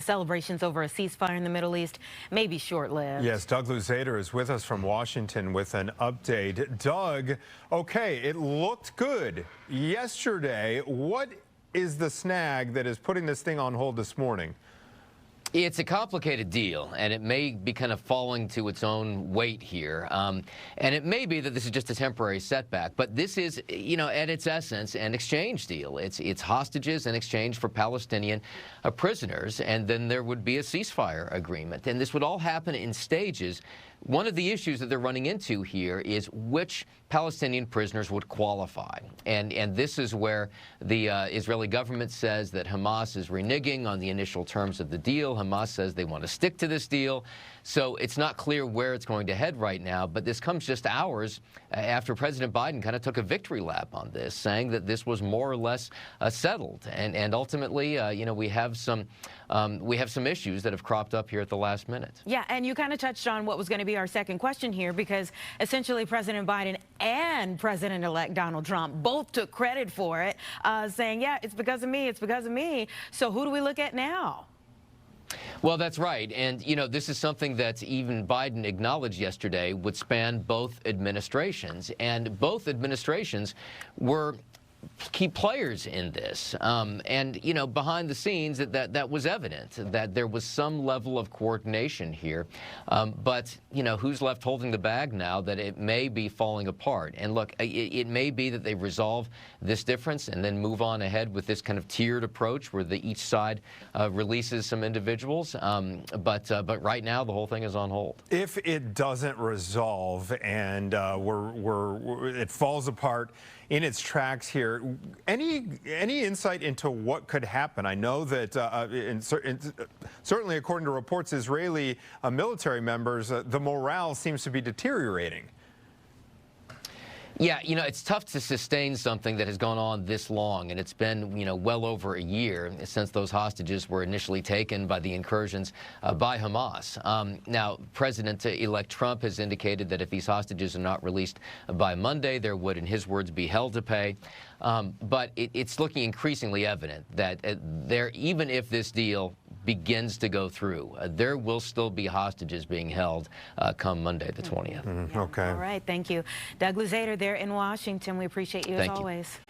celebrations over a ceasefire in the Middle East may be short-lived. Yes, Doug Luzader is with us from Washington with an update. Doug, okay, it looked good yesterday. What is the snag that is putting this thing on hold this morning? It's a complicated deal, and it may be kind of falling to its own weight here. And it may be that this is just a temporary setback, but this is, at its essence, an exchange deal. It's hostages in exchange for Palestinian prisoners, and then there would be a ceasefire agreement. And this would all happen in stages. One of the issues that they're running into here is which Palestinian prisoners would qualify. And this is where the Israeli government says that Hamas is reneging on the initial terms of the deal. Hamas says they want to stick to this deal. So it's not clear where it's going to head right now, but this comes just hours after President Biden kind of took a victory lap on this, saying that this was more or less settled. And ultimately, we have some issues that have cropped up here at the last minute. Yeah, and you kind of touched on what was going to be our second question here, because essentially President Biden and President-elect Donald Trump both took credit for it, saying, yeah, it's because of me, it's because of me. So who do we look at now? Well, that's right. And, this is something that even Biden acknowledged yesterday would span both administrations. And both administrations were key players in this. And, behind the scenes, that was evident, that there was some level of coordination here. But, who's left holding the bag now that it may be falling apart? And look, it may be that they resolve this difference and then move on ahead with this kind of tiered approach where each side releases some individuals. But right now, the whole thing is on hold. If it doesn't resolve and it falls apart in its tracks here, any insight into what could happen? I know that certainly according to reports, Israeli military members, the morale seems to be deteriorating. Yeah, it's tough to sustain something that has gone on this long, and it's been, well over a year since those hostages were initially taken by the incursions by Hamas. Now, President-elect Trump has indicated that if these hostages are not released by Monday, there would, in his words, be hell to pay. But it's looking increasingly evident that even if this deal begins to go through, there will still be hostages being held come Monday the 20th. Okay. All right. Thank you. Doug Luzader there in Washington. We appreciate you as always.